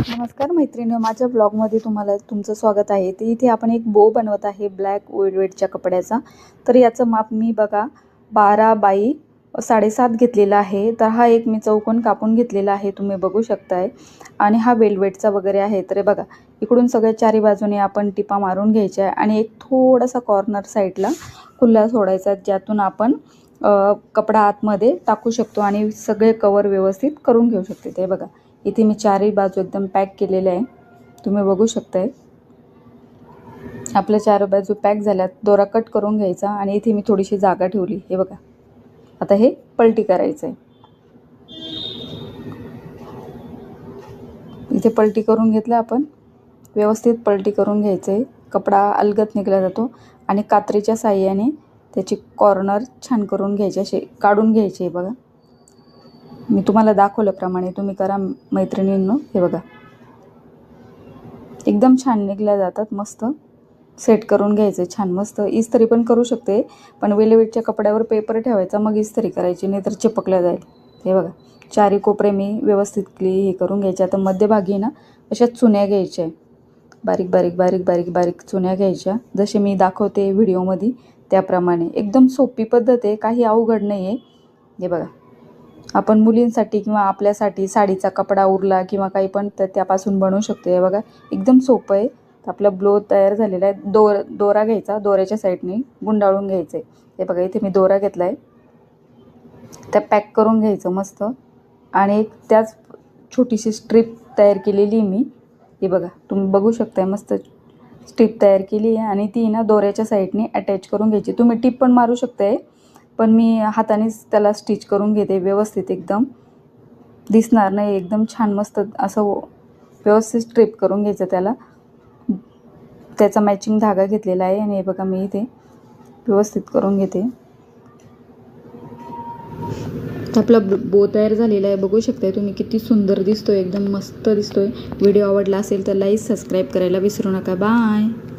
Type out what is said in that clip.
नमस्कार मैत्रिणी, माझ्या ब्लॉगमध्ये तुम्हाला तुमचं स्वागत आहे। तर इथे आपण एक बो बनवत आहे ब्लॅक वेलवेटच्या कपड्याचा। तर याचं माप मी बघा 12 बाय 7.5 घेतलेला आहे। तर हा एक मी चौकोन कापून घेतलेला आहे, तुम्ही बघू शकताय। आणि हा वेलवेटचा वगैरे आहे। तर बघा इकडून सगळ्या चारी बाजूने आपण टिपा मारून घ्यायच्या आणि एक थोडासा कॉर्नर साईडला खुला सोडायचा, ज्यातून आपण कपडा आतमध्ये टाकू शकतो आणि सगळे कवर व्यवस्थित करून घेऊ शकते। ते बघा इथे मी चारही बाजू एकदम पॅक केलेले आहे, तुम्ही बघू शकताय। आपल्या चार बाजू पॅक झाल्यात, दोरा कट करून घ्यायचा आणि इथे मी थोडीशी जागा ठेवली। हे बघा आता हे पलटी करायचं आहे। इथे पलटी करून घेतलं आपण, व्यवस्थित पलटी करून घ्यायचं आहे। कपडा अलगद निघला जातो आणि कात्रीच्या साहाय्याने त्याची कॉर्नर छान करून घ्यायचे, असे काढून घ्यायचे। बघा मी तुम्हाला दाखवल्याप्रमाणे तुम्ही करा मैत्रिणींनो। हे बघा एकदम छान निघल्या जातात, मस्त सेट करून घ्यायचे छान मस्त। इस्त्री पण करू शकते, पण वेलवेटच्या कपड्यावर पेपर ठेवायचा, मग इस्त्री करायची, नाहीतर चिपकल्या जाईल। हे बघा चारी कोपरे मी व्यवस्थित हे करून घ्यायचे। आता मध्यभागी ना अशा चुन्या घ्यायच्या, बारीक बारीक बारीक बारीक बारीक चुन्या घ्यायच्या, जसे मी दाखवते व्हिडिओमध्ये त्याप्रमाणे। एकदम सोपी पद्धत आहे, काही अवघड नाही आहे। हे बघा आपण मुलींसाठी किंवा आपल्यासाठी साडीचा कपडा उरला किंवा काही पण तर त्यापासून बनवू शकतो। हे बघा एकदम सोपं आहे। आपला ब्लो तयार झालेला आहे। दोरा घ्यायचा, दोऱ्याच्या साईडने गुंडाळून घ्यायचं आहे। हे बघा इथे मी दोरा घेतला आहे, त्या पॅक करून घ्यायचं मस्त। आणि एक त्याच छोटीशी स्ट्रीप तयार केलेली मी, हे बघा तुम्ही बघू शकताय, मस्त स्ट्रीप तयार केली आहे आणि ती ना दोऱ्याच्या साईडने अटॅच करून घ्यायची। तुम्ही टिप पण मारू शकताय, पण मी हातानेच त्याला स्टिच करून घेते व्यवस्थित, एकदम दिसणार नाही, एकदम छान मस्त असं व्यवस्थित स्ट्रिप करून घ्यायचं त्याला। त्याचा मॅचिंग धागा घेतलेला आहे आणि हे बघा मी इथे व्यवस्थित करून घेते। आपला बो तयार झालेला आहे, बघू शकताय तुम्ही किती सुंदर दिसतोय, एकदम मस्त दिसतोय। व्हिडिओ आवडला असेल तर लाईक सबस्क्राईब करायला विसरू नका। बाय।